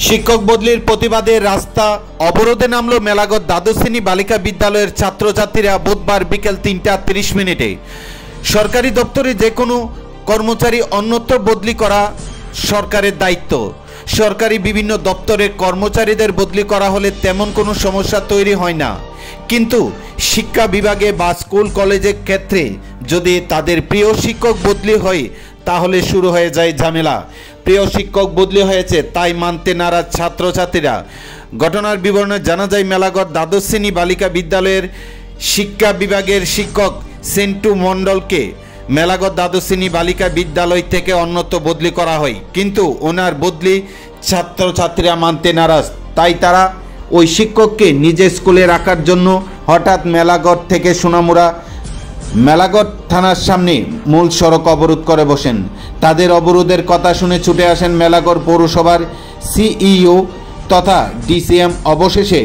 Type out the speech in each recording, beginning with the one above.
শিক্ষক বদলির প্রতিবাদে রাস্তা অবরোধে নামল মেলাগড় দ্বাদশ শ্রেণী বালিকা বিদ্যালয়ের ছাত্রছাত্রীরা বুধবার বিকেল ৩টা ৩০ সরকারি দপ্তরে যে কোনো কর্মচারী অন্যত্র বদলি করা সরকারের দায়িত্ব। সরকারি বিভিন্ন দপ্তরের কর্মচারীদের বদলি করা হলে তেমন কোনো সমস্যা তৈরি হয় না, কিন্তু শিক্ষা বিভাগে বা স্কুল কলেজের ক্ষেত্রে যদি তাদের প্রিয় শিক্ষক বদলি হয় তাহলে শুরু হয়ে যায় ঝামেলা। প্রিয় শিক্ষক বদলি হয়েছে তাই মানতে নারাজ ছাত্রছাত্রীরা। ঘটনার বিবরণে জানা যায়, মেলাগড় দ্বাদশ শ্রেণী বালিকা বিদ্যালয়ের শিক্ষা বিভাগের শিক্ষক সেন্টু মণ্ডলকে মেলাগড় দ্বাদশ শ্রেণী বালিকা বিদ্যালয় থেকে অন্যত্র বদলি করা হয়, কিন্তু ওনার বদলি ছাত্রছাত্রীরা মানতে নারাজ। তাই তারা ওই শিক্ষককে নিজের স্কুলে রাখার জন্য হঠাৎ মেলাগড় থেকে সোনামুড়া মেলাগড় থানার সামনে মূল সড়ক অবরোধ করে বসেন। তাদের অবরোধের কথা শুনে ছুটে আসেন মেলাগড় পৌরসভার সিইও তথা ডিসিএম। অবশেষে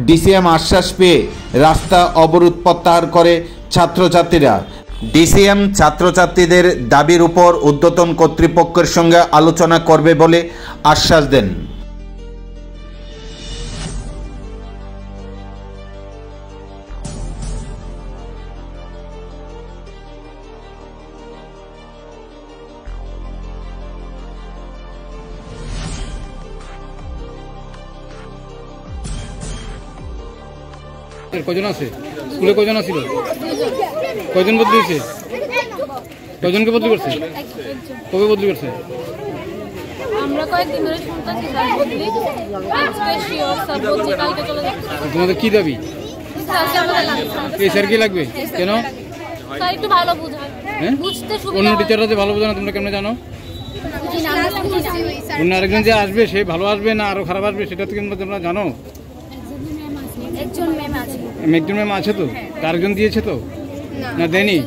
ডিসিএম আশ্বাস পেয়ে রাস্তা অবরোধ প্রত্যাহার করে ছাত্রছাত্রীরা। ডিসিএম ছাত্রছাত্রীদের দাবির উপর ঊর্ধ্বতন কর্তৃপক্ষের সঙ্গে আলোচনা করবে বলে আশ্বাস দেন। কজন আছে স্কুলে? কজন আছিল? কজন বদলি হয়েছে? কজনকে বদলি করছে? কবে বদলি করছে? আমরা কয়েকদিন ধরে শুনতেছি স্যার বদলি, আজকে শিওর স্যার বদলি, কালকে চলে যাচ্ছে। তোমাদের কি দাবি? স্যারকে আমাদের লাগবে। এই স্যার কি লাগবে? কেন? স্যার একটু ভালো বোঝায়, বুঝতে সুবিধা। অন্য টিচাররা যে ভালো বোঝে না, তোমরা কেমনে জানো? অন্য আরেকজন যে আসবে সে ভালো আসবে না আরো খারাপ আসবে সেটা তো তোমরা জানো? একজন ম্যাম আছে। একজন ম্যাম আছে তো? আরেকজন দিয়েছে তো? না দেয়নি?